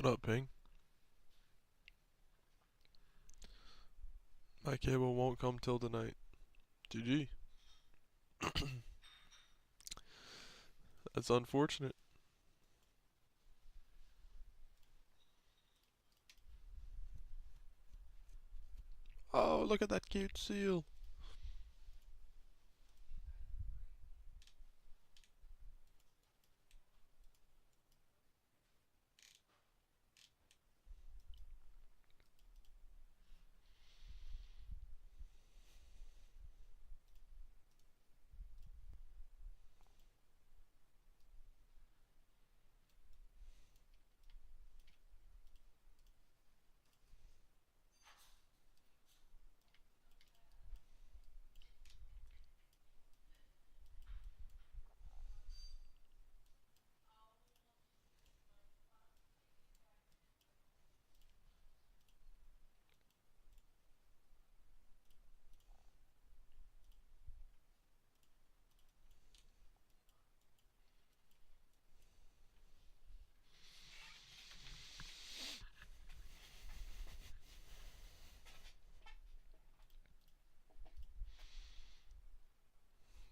What up, Ping? My cable won't come till tonight. GG. That's unfortunate. Oh, look at that cute seal.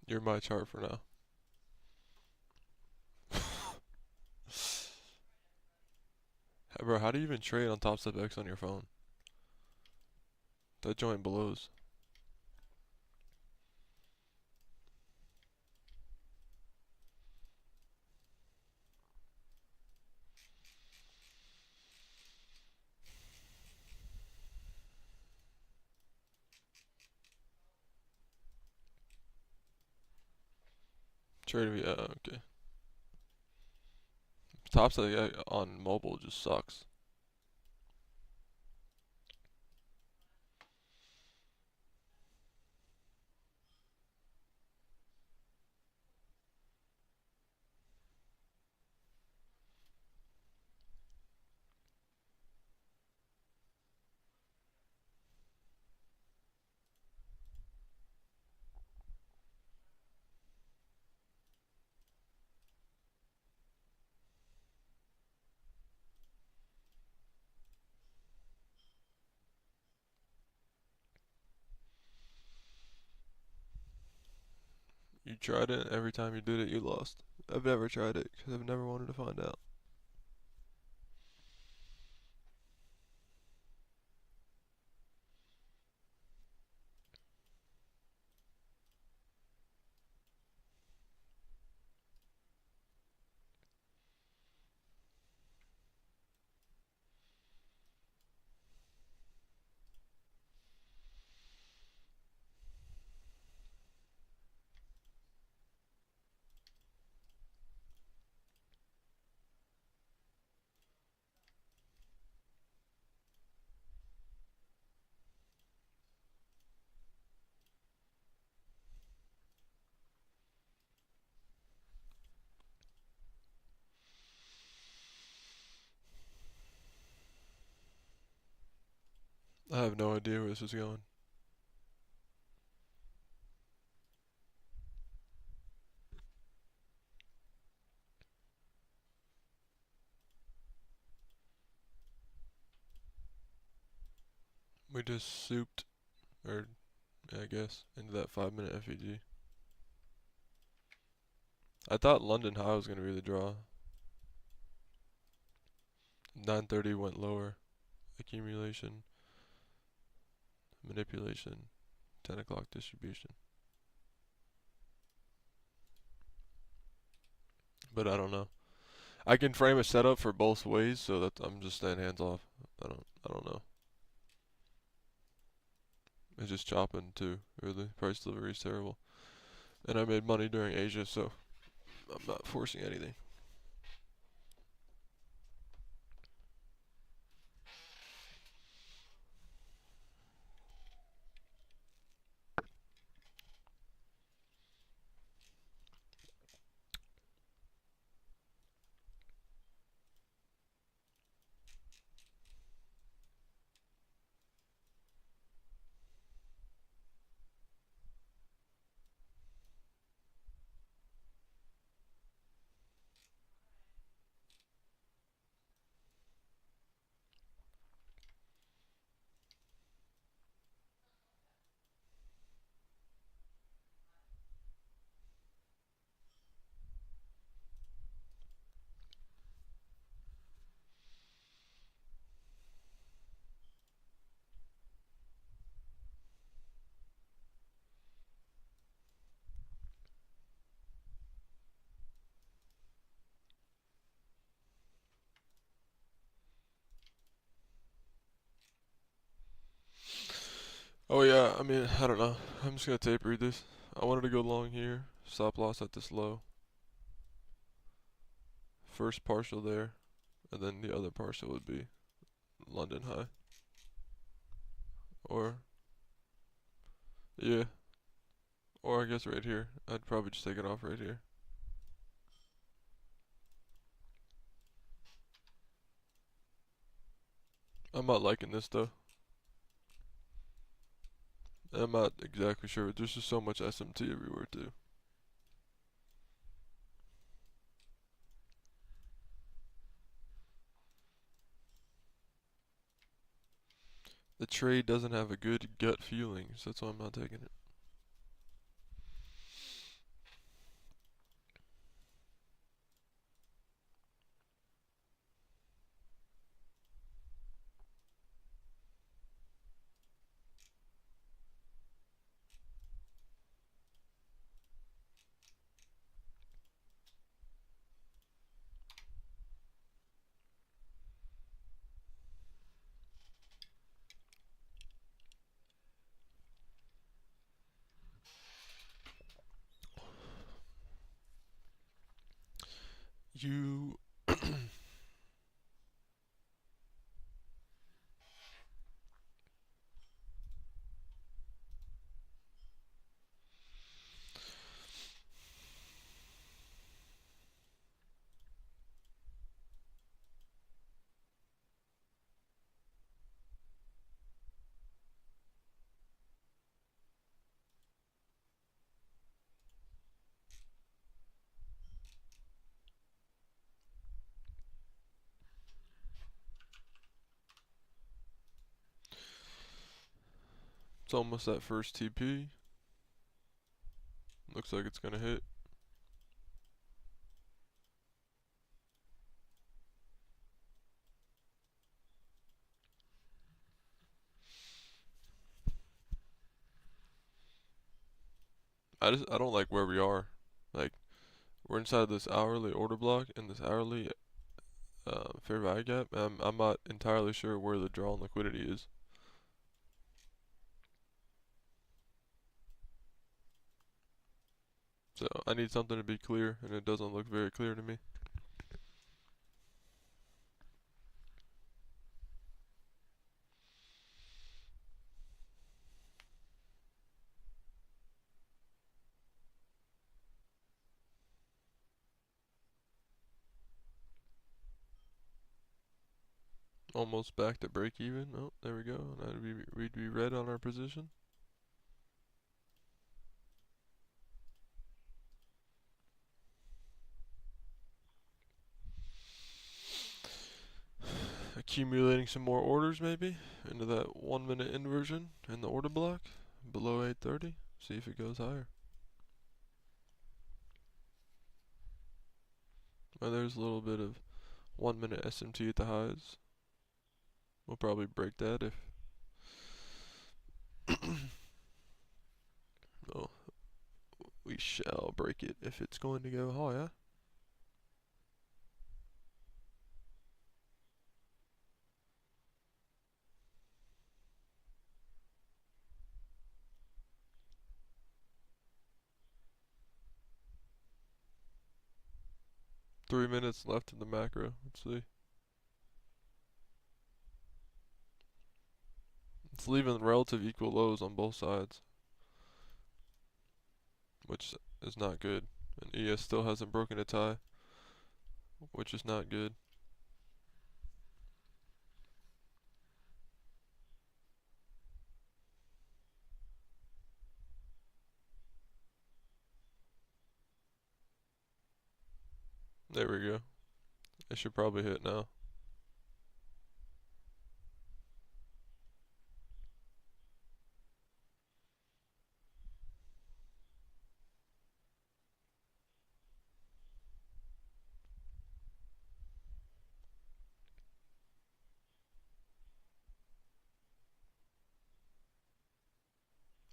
You're my chart for now. Hey, bro, how do you even trade on Top Step X on your phone? That joint blows. Trade, yeah, okay. Top Step on mobile just sucks. You tried it, every time you did it, you lost. I've never tried it, because I've never wanted to find out. I have no idea where this is going. We just souped, or yeah, I guess, into that 5 minute FEG. I thought London High was going to be the draw. 9:30 went lower. Accumulation, manipulation, 10 o'clock distribution. But I don't know. I can frame a setup for both ways, so that I'm just staying hands off. I don't know. It's just chopping too. Really, price delivery is terrible, and I made money during Asia, so I'm not forcing anything. Oh yeah, I mean, I don't know. I'm just gonna tape read this. I wanted to go long here. Stop loss at this low. First partial there, and then the other partial would be London high. Or, yeah. Or I guess right here. I'd probably just take it off right here. I'm not liking this though. I'm not exactly sure, but there's just so much SMT everywhere too. The trade doesn't have a good gut feeling, so that's why I'm not taking it. You It's almost that first TP. Looks like it's gonna hit. I don't like where we are. Like we're inside this hourly order block and this hourly fair value gap. I'm not entirely sure where the draw on liquidity is. So I need something to be clear, and it doesn't look very clear to me. Almost back to break even. Oh, there we go. Now we'd be red on our position. Accumulating some more orders maybe into that 1 minute inversion in the order block below 830. See if it goes higher. Well, there's a little bit of 1 minute SMT at the highs. We'll probably break that if. Oh, we shall break it if it's going to go higher. Three minutes left in the macro. Let's see. It's leaving relative equal lows on both sides, which is not good. And ES still hasn't broken a tie, which is not good. There we go. It should probably hit now.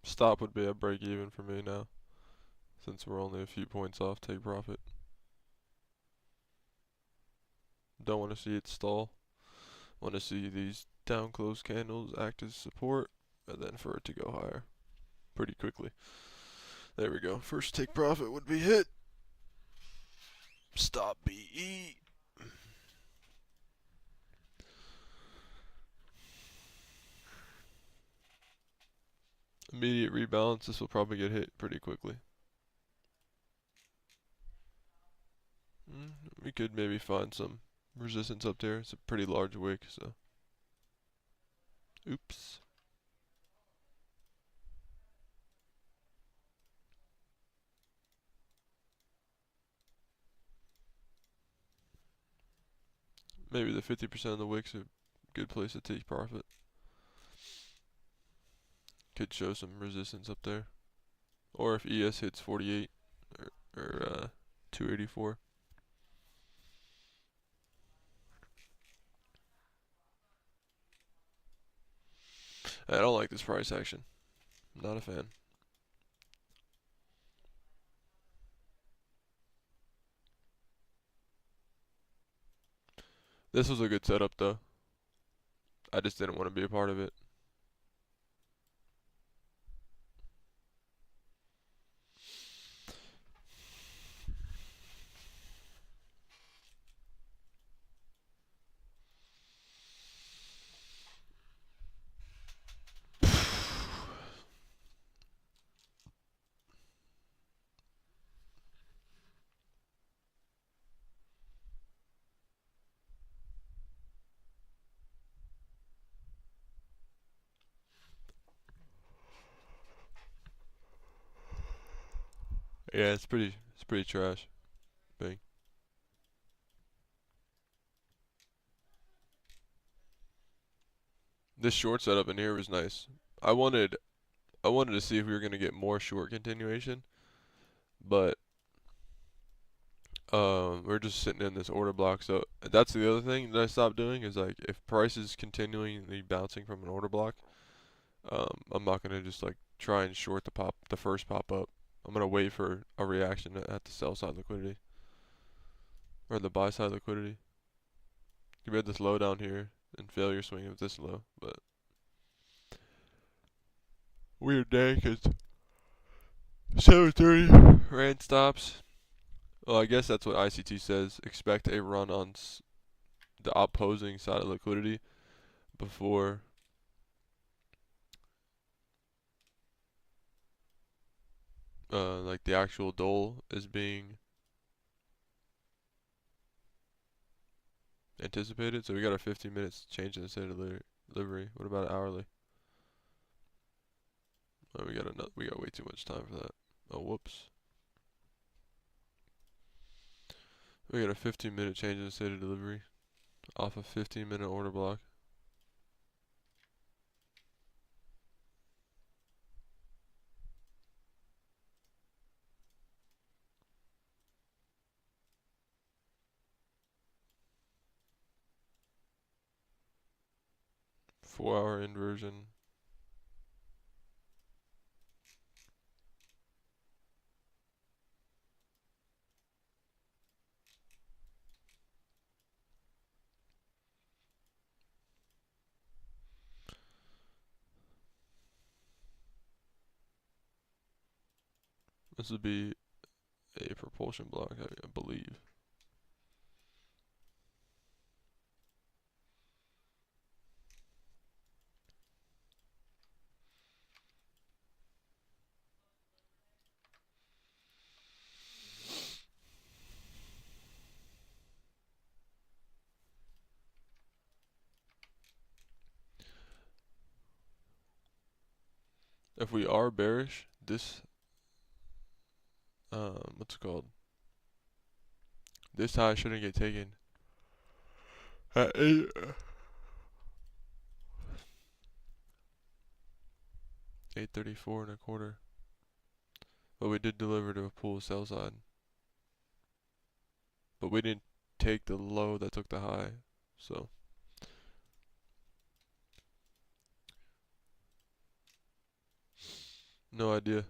Stop would be a break even for me now, since we're only a few points off take profit. Don't want to see it stall. Want to see these down close candles act as support and then for it to go higher pretty quickly. There we go. First take profit would be hit. Stop BE. Immediate rebalance. This will probably get hit pretty quickly. We could maybe find some resistance up there. It's a pretty large wick, so. Oops. Maybe the 50% of the wick's a good place to take profit. Could show some resistance up there. Or if ES hits 48 or 284. I don't like this price action. Not a fan. This was a good setup though. I just didn't want to be a part of it. Yeah, it's pretty trash. Bang. This short setup in here was nice. I wanted to see if we were gonna get more short continuation, but we're just sitting in this order block. So that's the other thing that I stopped doing is like if price is continually bouncing from an order block, I'm not gonna just like try and short the first pop up. I'm gonna wait for a reaction at the sell side liquidity or the buy side liquidity. We had this low down here and failure swing of this low, but weird day because 7:30 ran stops. Well, I guess that's what ICT says. Expect a run on the opposing side of liquidity before like the actual dole is being anticipated. So we got a 15 minutes change in the state of delivery. What about hourly? Oh, we got way too much time for that. Oh, whoops. We got a 15-minute change in the state of delivery off a 15-minute order block. Four-hour inversion. This would be a propulsion block, I believe. If we are bearish, this what's it called? This high shouldn't get taken at 834 and a quarter. But we did deliver to a pull sell side. But we didn't take the low that took the high. So no idea.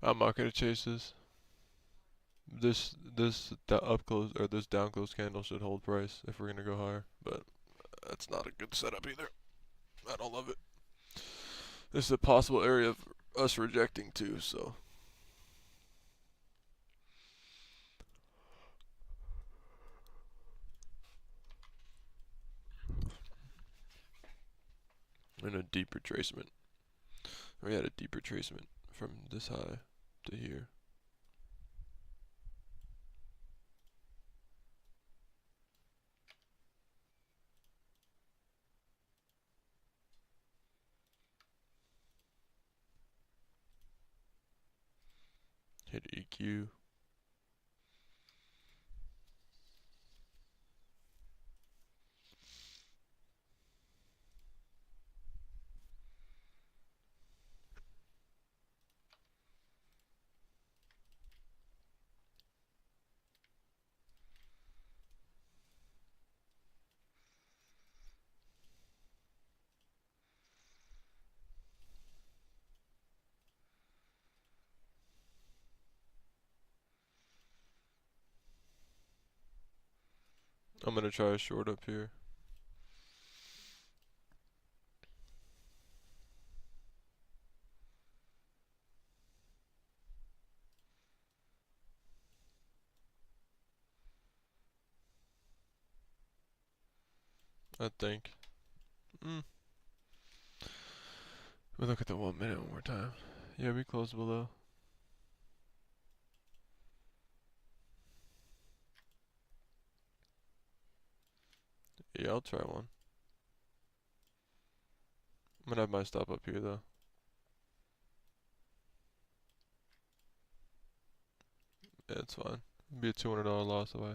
I'm not gonna chase this. This up close or this down close candle should hold price if we're gonna go higher, but that's not a good setup either. I don't love it. This is a possible area of us rejecting too, so in a deep retracement. We had a deep retracement from this high to here. Hit EQ. I'm gonna try a short up here. I think. We look at the 1 minute one more time. Yeah, we close below. Yeah, I'll try one. I'm gonna have my stop up here though. Yeah, it's fine. It'll be a $200 loss away.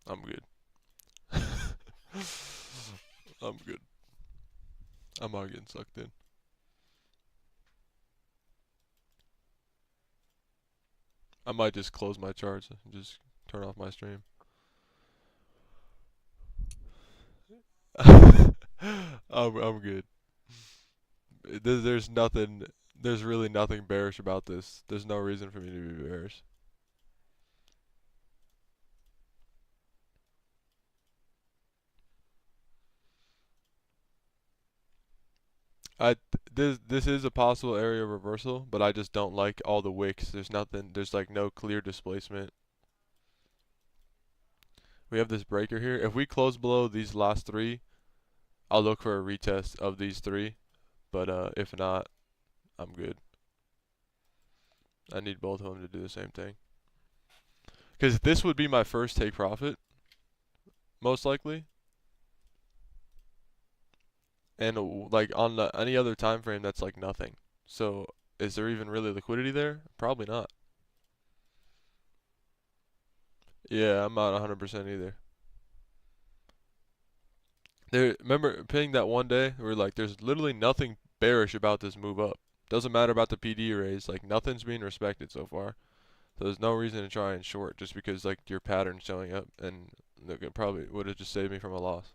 I'm good. I'm good. I'm not getting sucked in. I might just close my charts and just turn off my stream. I'm good. There's nothing. There's really nothing bearish about this. There's no reason for me to be bearish. I this is a possible area of reversal, but I just don't like all the wicks. There's nothing. There's like no clear displacement. We have this breaker here. If we close below these last three, I'll look for a retest of these three. But if not, I'm good. I need both of them to do the same thing. Because this would be my first take profit, most likely. And like on any other time frame, that's like nothing. So is there even really liquidity there? Probably not. Yeah, I'm not 100% either. There, remember paying that one day? We're like, there's literally nothing bearish about this move up. Doesn't matter about the PD raise. Like nothing's being respected so far. So there's no reason to try and short just because like your pattern's showing up, and look, it probably would have just saved me from a loss.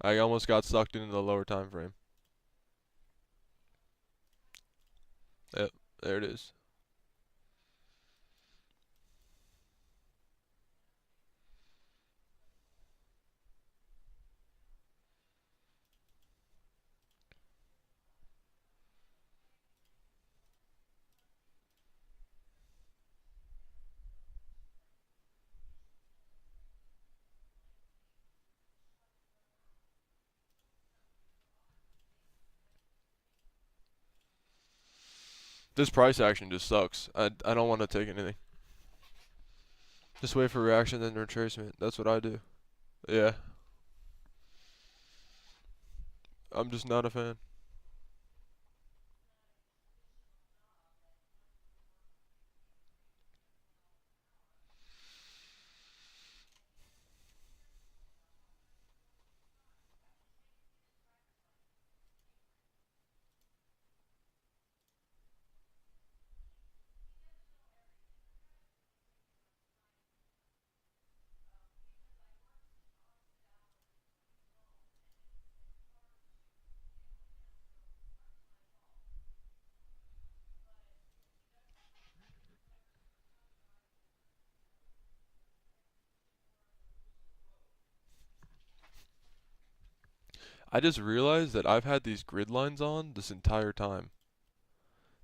I almost got sucked into the lower time frame. Yep, there it is. This price action just sucks. I don't want to take anything. Just wait for reaction, then retracement. That's what I do. Yeah, I'm just not a fan. I just realized that I've had these grid lines on this entire time.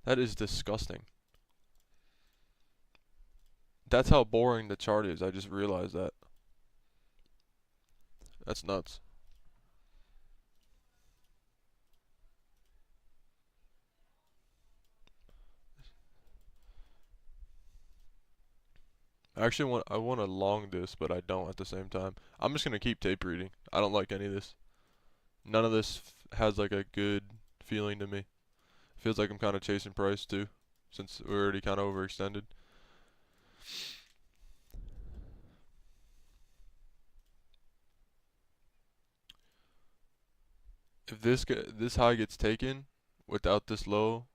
That is disgusting. That's how boring the chart is. I just realized that. That's nuts. I want to long this, but I don't at the same time. I'm just gonna keep tape reading. I don't like any of this. None of this has like a good feeling to me. Feels like I'm kind of chasing price too, since we're already kind of overextended. If this high gets taken without this low,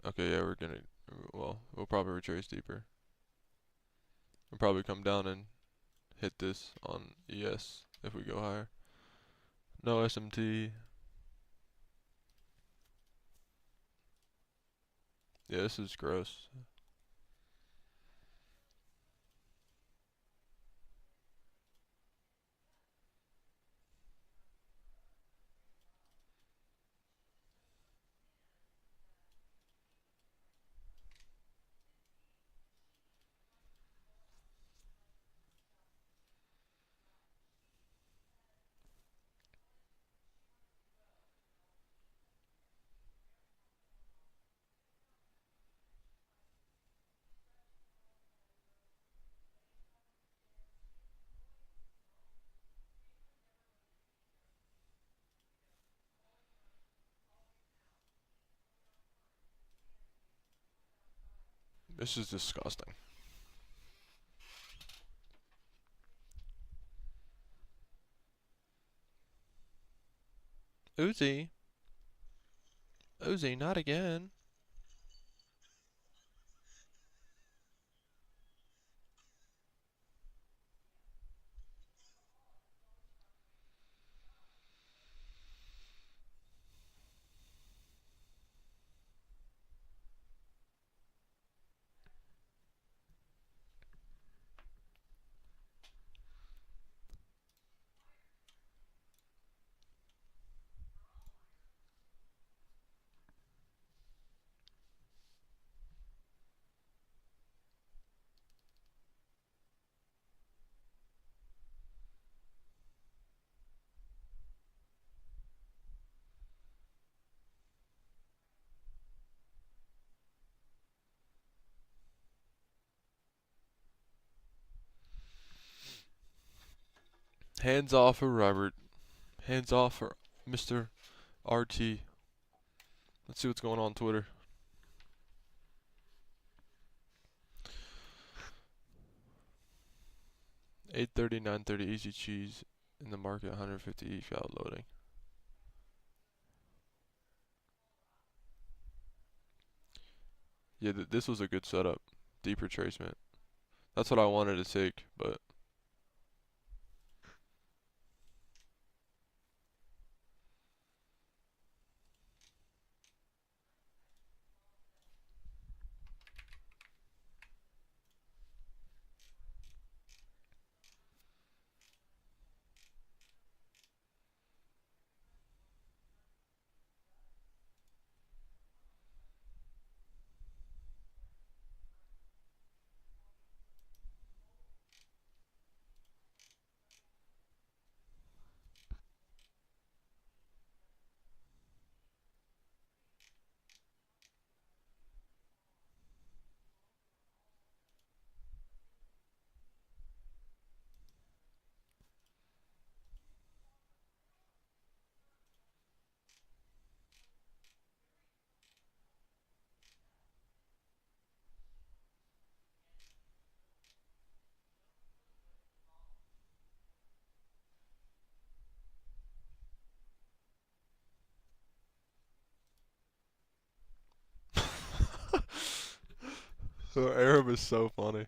okay, yeah, we'll probably retrace deeper. We'll probably come down and hit this on ES if we go higher. No SMT. Yeah, this is gross. This is disgusting. Uzi. Uzi, not again. Hands off for Robert. Hands off for Mr. RT. Let's see what's going on Twitter. 8:30, 9:30, easy cheese in the market, 150 each out loading. Yeah, this was a good setup. Deep retracement. That's what I wanted to take, but The Arab is so funny.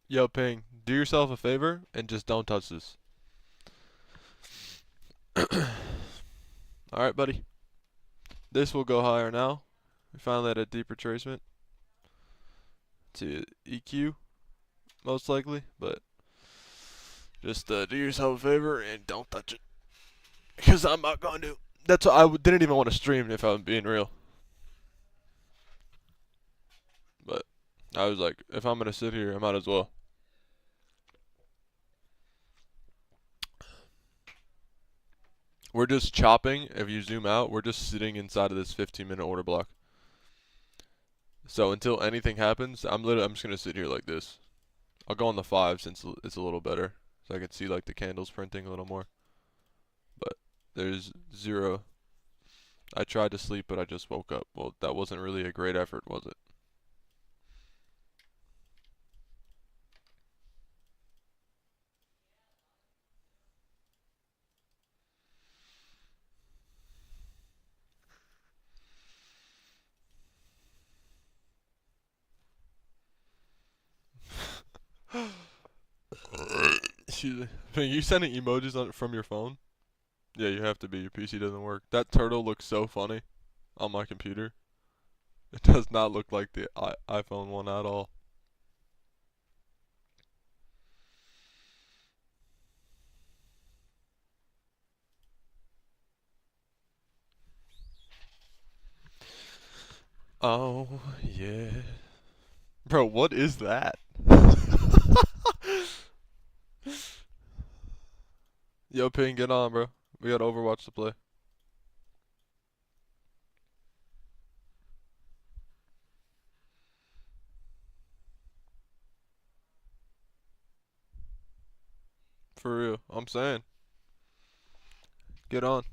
Yo, Ping, do yourself a favor and just don't touch this. Alright, buddy. This will go higher now. We finally had a deeper tracement to EQ, most likely, but just do yourself a favor and don't touch it. Because I'm not going to. That's what didn't even want to stream if I'm being real. But I was like, if I'm going to sit here, I might as well. We're just chopping. If you zoom out, we're just sitting inside of this 15-minute order block. So until anything happens, I'm just gonna sit here like this. I'll go on the 5 since it's a little better, so I can see like the candles printing a little more. But there's 0. I tried to sleep, but I just woke up. Well, that wasn't really a great effort, was it? Excuse me. Are you sending emojis from your phone? Yeah, you have to be. Your PC doesn't work. That turtle looks so funny on my computer. It does not look like the iPhone one at all. Oh, yeah. Bro, what is that? Yo, Ping, get on, bro. We got Overwatch to play. For real. I'm saying. Get on.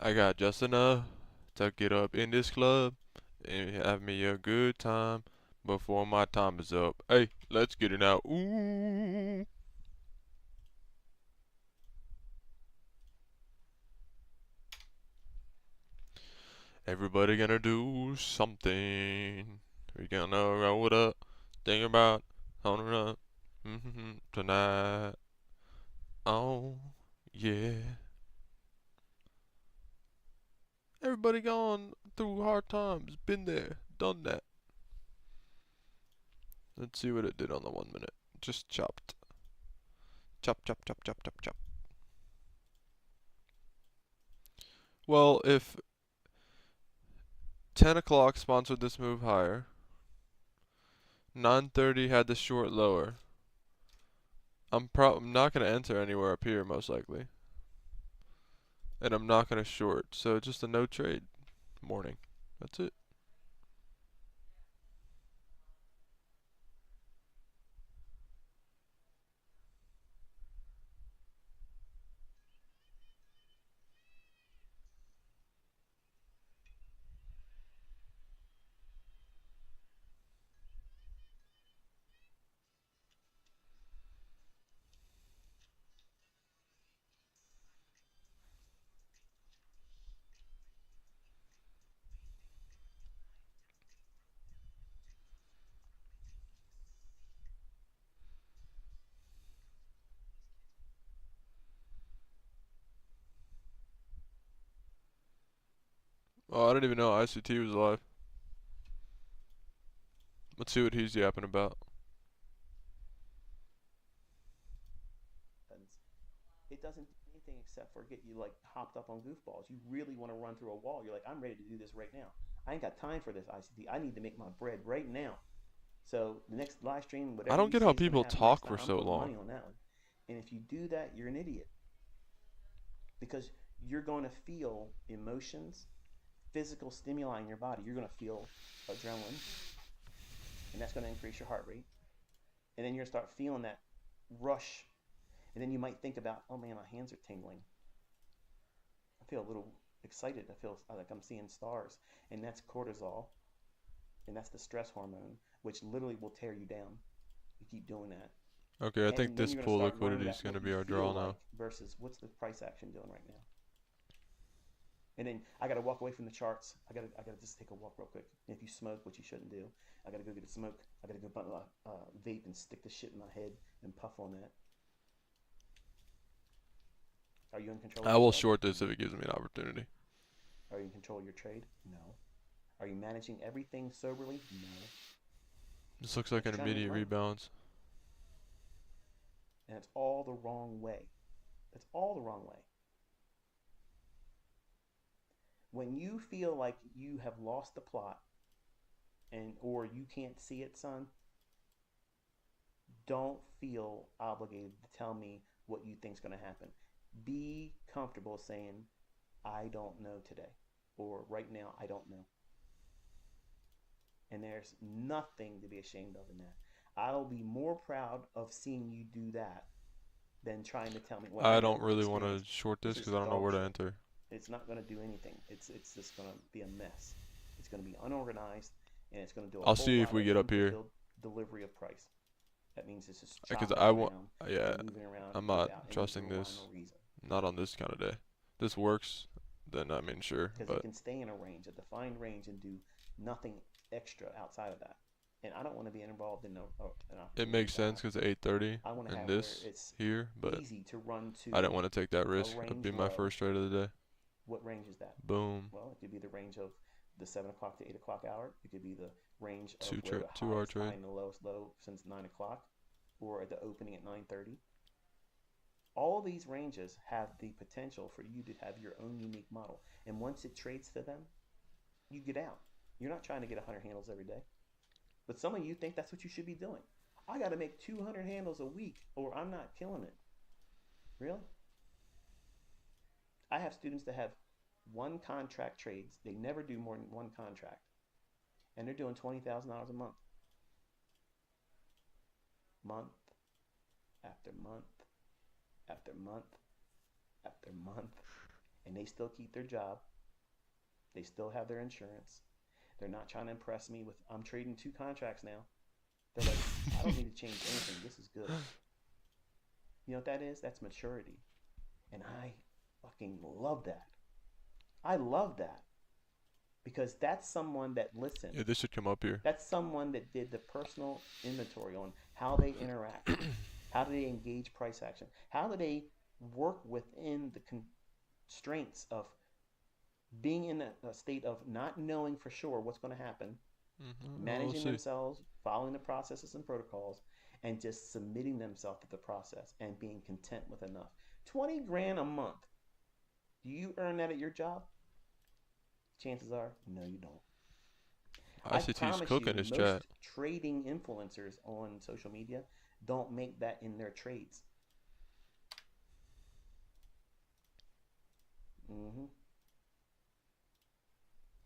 I got just enough to get up in this club and have me a good time before my time is up. Hey, let's get it now. Ooh. Everybody gonna do something. We gonna roll it up. Think about on it up tonight. Oh, yeah. Everybody gone through hard times. Been there, done that. Let's see what it did on the 1 minute. Just chopped. Chop, chop, chop, chop, chop, chop. Well, if 10 o'clock sponsored this move higher, 9:30 had the short lower, I'm not going to enter anywhere up here, most likely. And I'm not going to short. So just a no trade morning. That's it. Oh, I didn't even know ICT was alive. Let's see what he's yapping about. It doesn't do anything except for get you like hopped up on goofballs. You really want to run through a wall. You're like, I'm ready to do this right now. I ain't got time for this ICT. I need to make my bread right now. So the next live stream, I whatever don't you get say how is going to people happen next talk time, for I'm so putting long. money on that one. And if you do that, you're an idiot because you're going to feel emotions, physical stimuli in your body. You're going to feel adrenaline, and that's going to increase your heart rate. And then you're going to start feeling that rush. And then you might think about, oh man, my hands are tingling. I feel a little excited. I feel like I'm seeing stars. And that's cortisol, and that's the stress hormone, which literally will tear you down. You keep doing that. Okay, I think And then this you're going to pool start worrying liquidity is about going what to you be our feel draw like now. versus what's the price action doing right now. And then I got to walk away from the charts. I got to just take a walk real quick. And if you smoke, which you shouldn't do, I got to go get a smoke. I got to go vape and stick the shit in my head and puff on that. Are you in control of I will yourself? short this if it No. gives me an opportunity. Are you in control of your trade? No. Are you managing everything soberly? No. This looks like But an you're trying to make immediate money, rebalance. and it's all the wrong way. It's all the wrong way. When you feel like you have lost the plot and or you can't see it, son, don't feel obligated to tell me what you think's going to happen. Be comfortable saying, I don't know today, or right now, I don't know. And there's nothing to be ashamed of in that. I'll be more proud of seeing you do that than trying to tell me what I I know don't with really want to experience. short This this is because I don't know dog where to shit. enter. It's not going to do anything. It's just going to be a mess. It's going to be unorganized, and it's going to do a I'll whole see if lot we of get up here. unfulfilled delivery of price. That means it's just Because chopping I want, around yeah, and moving around I'm not without any trusting real rhyme this. or reason. Not on this kind of day. This works, then I mean sure, Because it but can stay in a range, a defined range, and do nothing extra outside of that. And I don't want to be involved in an it opportunity makes like that. sense because 8:30 I want to and have where this it's here, but easy to run I didn't to want to take that a risk. It'd range be my low. first trade of the day. What range is that? Boom. Well, it could be the range of the 7 o'clock to 8 o'clock hour. It could be the range of Two where the 2 hour highest high trade. and the lowest low since 9 o'clock, or at the opening at 9:30. All these ranges have the potential for you to have your own unique model. And once it trades to them, you get out. You're not trying to get 100 handles every day. But some of you think that's what you should be doing. I got to make 200 handles a week or I'm not killing it. Really? I have students that have one contract trades. They never do more than one contract. And they're doing $20,000 a month. Month after month after month after month. And they still keep their job. They still have their insurance. They're not trying to impress me with, I'm trading 2 contracts now. They're like, I don't need to change anything. This is good. You know what that is? That's maturity. And I fucking love that. I love that because that's someone that listened. Yeah, this should come up here. That's someone that did the personal inventory on how they interact, how do they engage price action, how do they work within the constraints of being in a state of not knowing for sure what's going to happen, We'll managing see. themselves, following the processes and protocols, and just submitting themselves to the process and being content with enough. 20 grand a month. Do you earn that at your job? Chances are, no, you don't. I ICT's promise cooking you, his chat. most trading influencers on social media don't make that in their trades. Mm-hmm.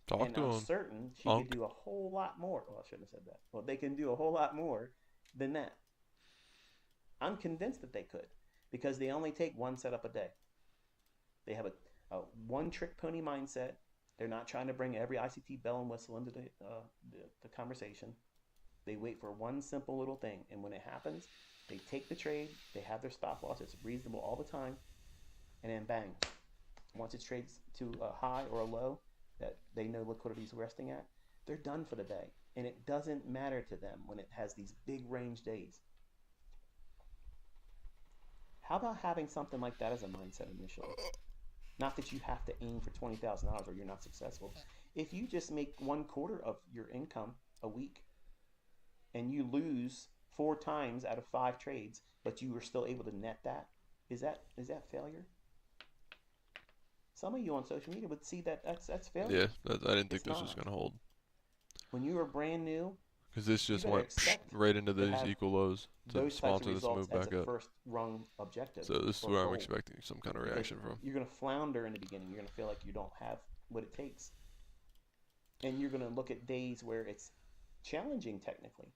Talk And to I'm him, certain she could Unc. do a whole lot more. Well, I shouldn't have said that. Well, they can do a whole lot more than that. I'm convinced that they could because they only take one setup a day. They have a one trick pony mindset. They're not trying to bring every ICT bell and whistle into the conversation. They wait for one simple little thing. And when it happens, they take the trade. They have their stop loss. It's reasonable all the time. And then bang. Once it trades to a high or a low that they know liquidity is resting at, they're done for the day. And it doesn't matter to them when it has these big range days. How about having something like that as a mindset initially? Not that you have to aim for $20,000 or you're not successful. If you just make 1/4 of your income a week and you lose 4 times out of 5 trades, but you were still able to net that, is that failure? Some of you on social media would see that that's Yeah, failure. I didn't think It's this was not. gonna hold. When you were brand new Because this You just better went expect right into to these have equal lows to those types of sponsor this results move as a back up. first rung objective So this is or where I'm goal, expecting some kind of because reaction from. you're going to flounder in the beginning. You're going to feel like you don't have what it takes. And you're going to look at days where it's challenging technically.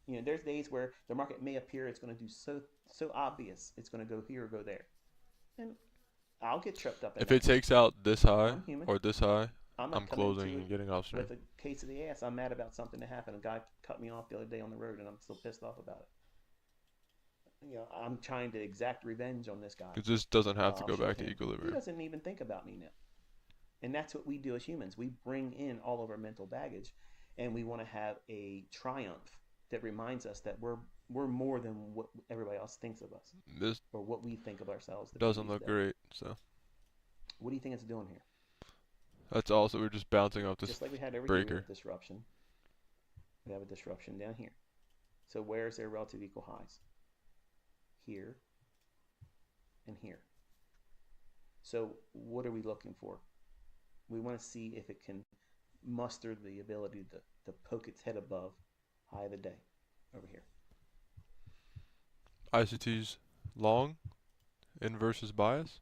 There's days where the market may appear it's going to do so obvious. It's going to go here or go there. And I'll get tripped up in If it that. takes out this high I'm human. or this high, I'm I'm not coming closing to it and getting off stream. with a case of the ass. I'm mad about something that happened. A guy cut me off the other day on the road, and I'm still pissed off about it. I'm trying to exact revenge on this guy. Because this doesn't have to I'll go show back to him. He equilibrium. doesn't even think about me now. And that's what we do as humans. We bring in all of our mental baggage, and we want to have a triumph that reminds us that we're more than what everybody else thinks of us, This or what we think of ourselves to be doesn't these look days. great, so What do you think it's doing here? that's also we're just bouncing off this Just like we had over here, we have breaker. disruption. We have a disruption down here. So where's their relative equal highs? Here and here. So what are we looking for? We want to see if it can muster the ability to poke its head above high of the day over here. ICT's long, inversus bias.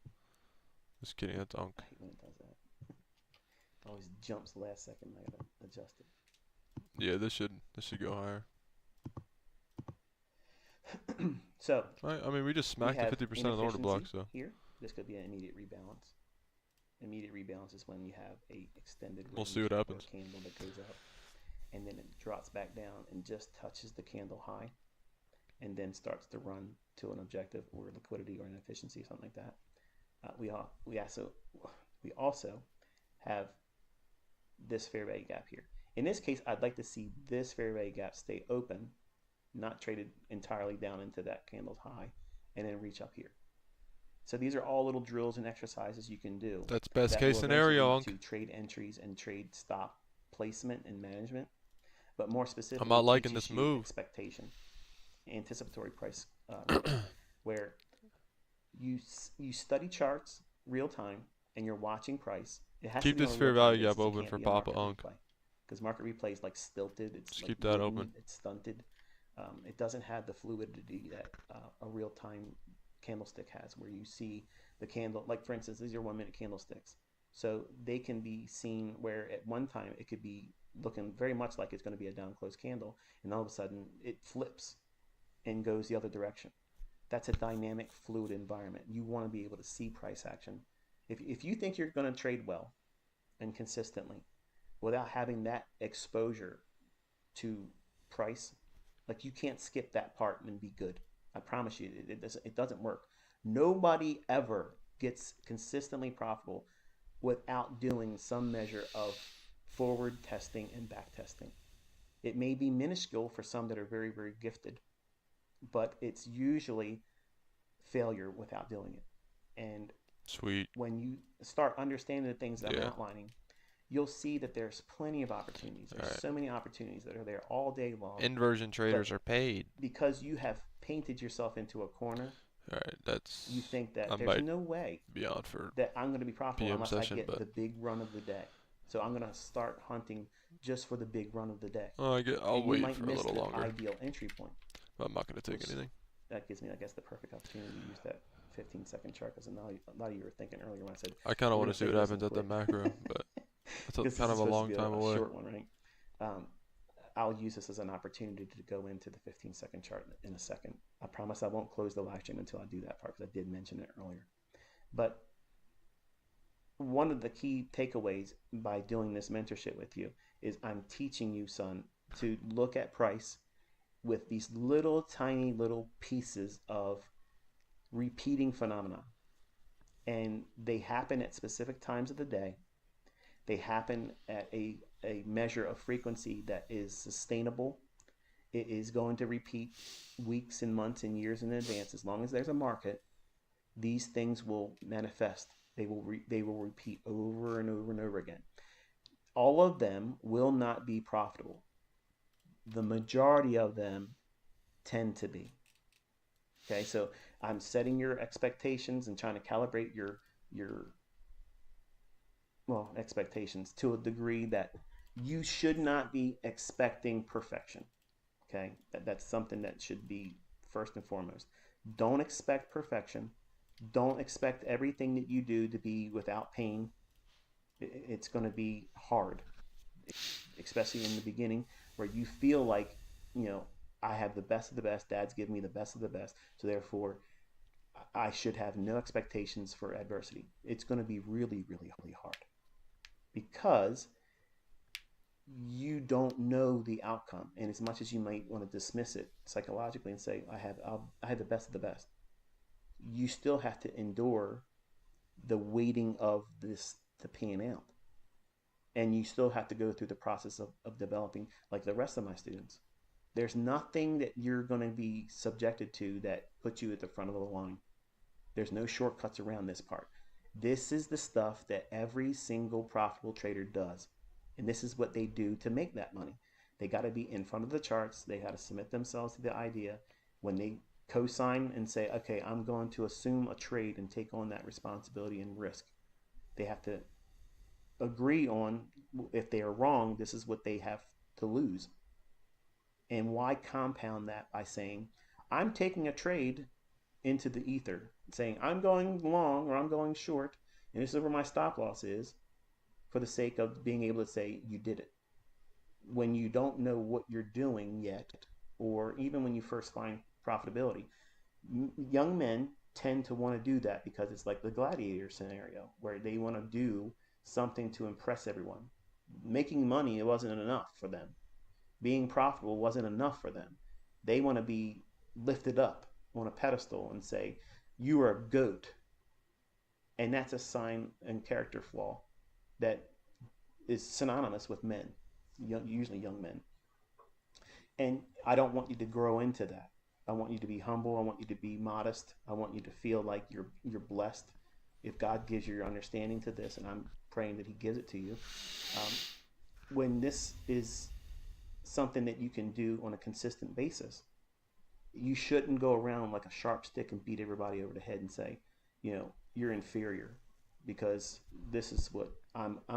Just kidding, that's unk. I hate when it does that. It always jumps last second. I gotta adjust it. Yeah, this should go higher. So I mean, we just we smacked the have 50% of the order block, so here. This could be an immediate rebalance. Immediate rebalance is when you have a extended we'll range see what or happens. a candle that goes up, and then it drops back down and just touches the candle high, and then starts to run to an objective or liquidity or an efficiency, something like that. We also have this fair value gap here. In this case, I'd like to see this fair value gap stay open, not traded entirely down into that candle's high, and then reach up here. So these are all little drills and exercises you can do that's best that case will eventually scenario, lead unk. to trade entries and trade stop placement and management. But more I'm specifically, not it liking teaches this you move. expectation, anticipatory price risk, where you study charts real time and you're watching price. It has to Keep be on this a fair real time value basis. gap It open can't for be a Papa market Unk. replay, because market replay is like stilted. It's Just like keep that wooden, open. it's stunted. It doesn't have the fluidity that a real time candlestick has, where you see the candle. Like for instance, these are 1 minute candlesticks, so they can be seen where at one time it could be looking very much like it's going to be a down close candle, and all of a sudden it flips and goes the other direction. That's a dynamic, fluid environment. You want to be able to see price action. If you think you're going to trade well and consistently without having that exposure to price, like you can't skip that part and be good. I promise you, it doesn't work. Nobody ever gets consistently profitable without doing some measure of forward testing and back testing. It may be minuscule for some that are very, very gifted, but it's usually failure without doing it. And Sweet. when you start understanding the things that I'm Yeah. outlining, you'll see that there's plenty of opportunities. There's Alright. so many opportunities that are there all day long. Inversion traders But are paid. because you have painted yourself into a corner, Alright, that's you think that I there's might no way be on for that I'm going to be profitable PM unless session, I get but the big run of the day. So I'm going to start hunting just for the big run of the day. I'll And you wait might for a miss little the longer. ideal entry point. But I'm not gonna take Which anything. that gives me, I guess, the perfect opportunity to use that 15-second chart, because a lot of you were thinking earlier when I said I kind of we're want going to to see take what this happens and at the quit. macro, but that's Because kind this of is a supposed long to be time a away. short one, right? I'll use this as an opportunity to go into the 15-second chart in a second. I promise I won't close the live stream until I do that part, because I did mention it earlier. But one of the key takeaways by doing this mentorship with you is I'm teaching you, son, to look at price with these little tiny little pieces of repeating phenomena. And they happen at specific times of the day. They happen at a measure of frequency that is sustainable. It is going to repeat weeks and months and years in advance. As long as there's a market, these things will manifest. They will repeat over and over and over again. All of them will not be profitable. The majority of them tend to be. Okay, so I'm setting your expectations and trying to calibrate your expectations to a degree that You should not be expecting perfection. Okay, that's something that should be first and foremost. Don't expect perfection. Don't expect everything that you do to be without pain. It's going to be hard, especially in the beginning where you feel like, you know, I have the best of the best. Dad's giving me the best of the best. So therefore, I should have no expectations for adversity. It's going to be really, really, really hard because you don't know the outcome. And as much as you might want to dismiss it psychologically and say, I have the best of the best, you still have to endure the waiting of this to pan out. And you still have to go through the process of developing like the rest of my students. There's nothing that you're going to be subjected to that puts you at the front of the line. There's no shortcuts around this part. This is the stuff that every single profitable trader does. And this is what they do to make that money. They got to be in front of the charts. They got to submit themselves to the idea. When they co-sign and say, okay, I'm going to assume a trade and take on that responsibility and risk, they have to agree on, if they are wrong, this is what they have to lose. And why compound that by saying, I'm taking a trade into the ether, saying I'm going long or I'm going short, and this is where my stop loss is, for the sake of being able to say you did it. When you don't know what you're doing yet, or even when you first find profitability, young men tend to want to do that because it's like the gladiator scenario where they want to do something to impress everyone. Making money, it wasn't enough for them. Being profitable wasn't enough for them. They want to be lifted up on a pedestal and say, you are a goat. And that's a sign and character flaw that is synonymous with men, usually young men. And I don't want you to grow into that. I want you to be humble. I want you to be modest. I want you to feel like you're blessed. If God gives you your understanding to this, and I'm praying that He gives it to you, um, when this is something that you can do on a consistent basis, you shouldn't go around like a sharp stick and beat everybody over the head and say, you're inferior because this is what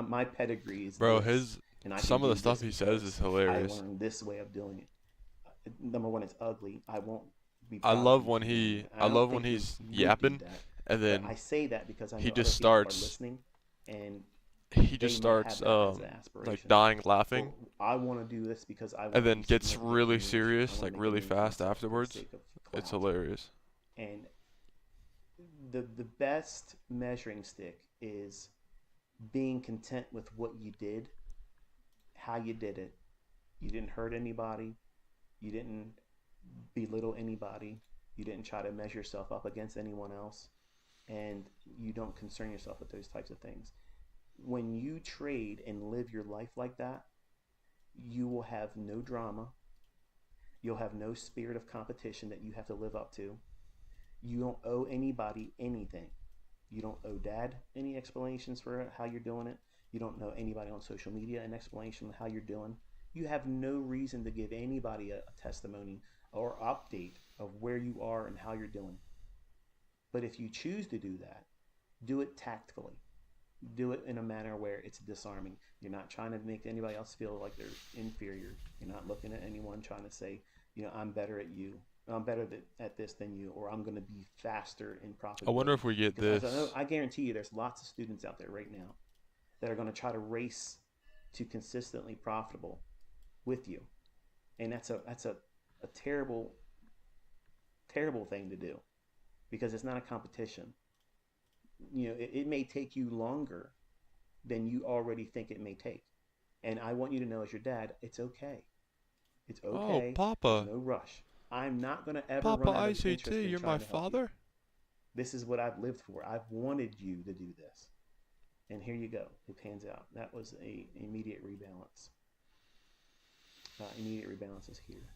my pedigree is Bro, this, his and I can some of the do stuff this he says is because I hilarious. learned this way of doing it. Number one, it's ugly. I won't be I proud of love you when for doing he that. I I don't love when think he's you would do yapping that, and but I then say that because I he know just other people are starts listening, and he just they might starts have that as an like aspiration. dying Or laughing I want to do this because I and want to then be gets significant really in the industry. I serious want like to make a really name for fast myself for the afterwards. sake of It's clout. hilarious. And the best measuring stick is being content with what you did, how you did it. You didn't hurt anybody. You didn't belittle anybody. You didn't try to measure yourself up against anyone else. And you don't concern yourself with those types of things. When you trade and live your life like that, you will have no drama. You'll have no spirit of competition that you have to live up to. You don't owe anybody anything. You don't owe dad any explanations for how you're doing it. You don't know anybody on social media an explanation of how you're doing. You have no reason to give anybody a testimony or update of where you are and how you're doing. But if you choose to do that, do it tactfully. Do it in a manner where it's disarming. You're not trying to make anybody else feel like they're inferior. You're not looking at anyone trying to say, I'm better at you. I'm better at this than you, or I'm going to be faster in I wonder profitability. if we get Because as I know, this. I guarantee you, there's lots of students out there right now that are going to try to race to consistently profitable with you, and that's a terrible, terrible thing to do because it's not a competition. It may take you longer than you already think it may take. And I want you to know, as your dad, it's okay. It's Oh, okay. There's Papa. no rush. I'm not going to ever Papa run out of interest ICT, in you're my trying to help you. father? This is what I've lived for. I've wanted you to do this. And here you go. It pans out. That was a immediate rebalance. Immediate rebalance is here.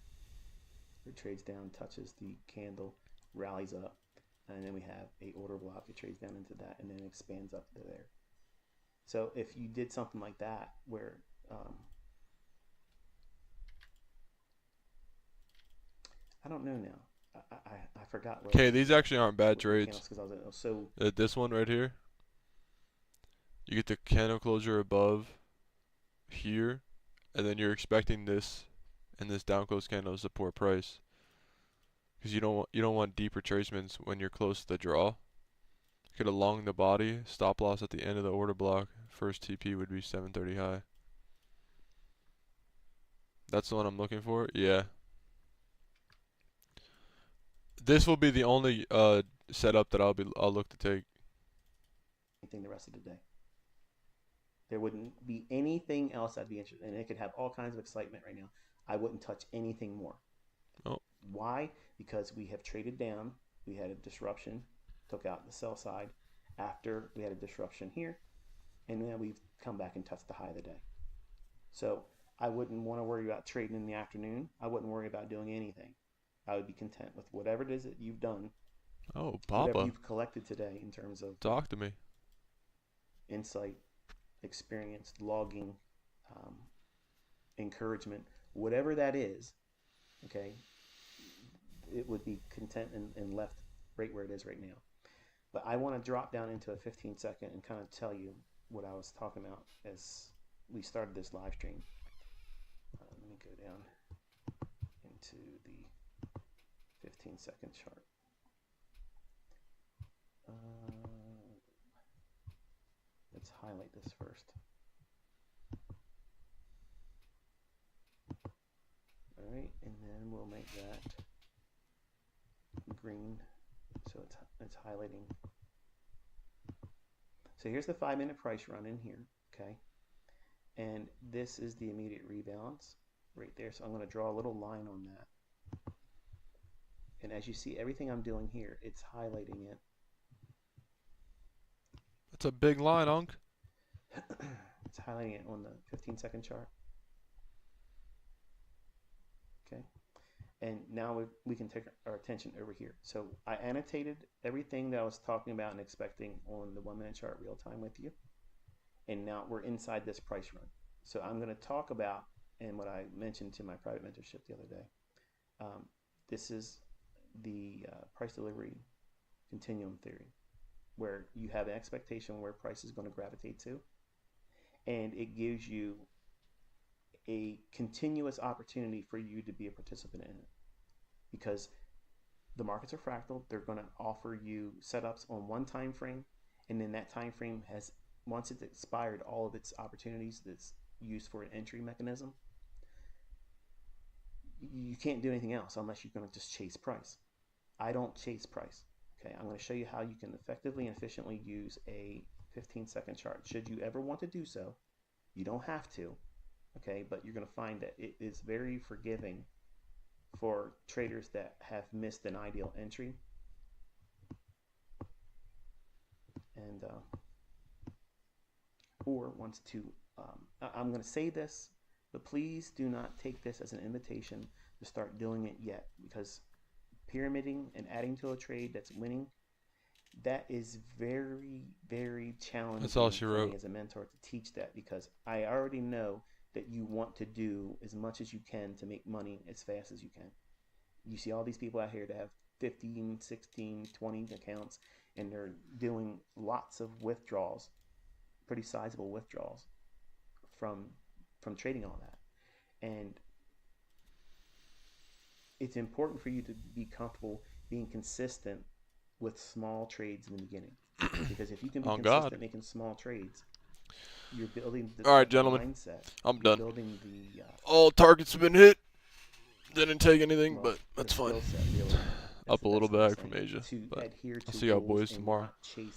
It trades down, touches the candle, rallies up, and then we have a order block. It trades down into that, and then expands up to there. So if you did something like that, where I don't know now. I forgot what Okay, these actually aren't bad the candles trades. because I was so. This one right here, you get the candle closure above here, and then you're expecting this and this down close candle to support price, because you don't want deep retracements when you're close to the draw. Get along the body, stop loss at the end of the order block. First TP would be 730 high. That's the one I'm looking for. Yeah. This will be the only setup that I'll look to take. Anything the rest of the day. There wouldn't be anything else I'd be interested in. And it could have all kinds of excitement right now. I wouldn't touch anything more. Oh. Why? Because we have traded down. We had a disruption, took out the sell side after we had a disruption here, and then we've come back and touched the high of the day. So I wouldn't want to worry about trading in the afternoon. I wouldn't worry about doing anything. I would be content with whatever it is that you've done, Oh, whatever Papa. you've collected today in terms of Talk to me. insight, experience, logging, um, encouragement, whatever that is, okay, it would be content and left right where it is right now. But I want to drop down into a 15-second and kind of tell you what I was talking about as we started this live stream. Let me go down into the 15-second chart. Let's highlight this first. All right, and then we'll make that green, so it's highlighting. So here's the 5-minute price run in here, okay? And this is the immediate rebalance right there. So I'm going to draw a little line on that. And as you see, everything I'm doing here, it's highlighting it. That's a big line, Unc. It's highlighting it on the 15-second chart. Okay. And now we can take our attention over here. So I annotated everything that I was talking about and expecting on the 1-minute chart real time with you. And now we're inside this price run. So I'm going to talk about, and what I mentioned to my private mentorship the other day, this is the price delivery continuum theory, where you have an expectation where price is going to gravitate to, and it gives you a continuous opportunity for you to be a participant in it, because the markets are fractal. They're going to offer you setups on one time frame, and then that time frame has, once it's expired all of its opportunities that's used for an entry mechanism, you can't do anything else unless you're going to just chase price. I don't chase price. Okay, I'm going to show you how you can effectively and efficiently use a 15-second chart. Should you ever want to do so, you don't have to, okay, but you're going to find that it is very forgiving for traders that have missed an ideal entry. And or wants to, I'm going to say this, but please do not take this as an invitation to start doing it yet, because pyramiding and adding to a trade that's winning, that is very, very challenging. That's all she for wrote. me as a mentor to teach that, because I already know that you want to do as much as you can to make money as fast as you can. You see all these people out here that have 15, 16, 20 accounts, and they're doing lots of withdrawals, pretty sizable withdrawals from trading all that. And it's important for you to be comfortable being consistent with small trades in the beginning, because if you can be Oh, consistent God. making small trades, you're building the, All right, the gentlemen. mindset. I'm You're done. building the All targets have been hit. Didn't take anything, well, but the that's fine. skill set really. That's Up the a little best way of bag saying from it, Asia, to but adhere I'll to see y'all rules boys and tomorrow. not chase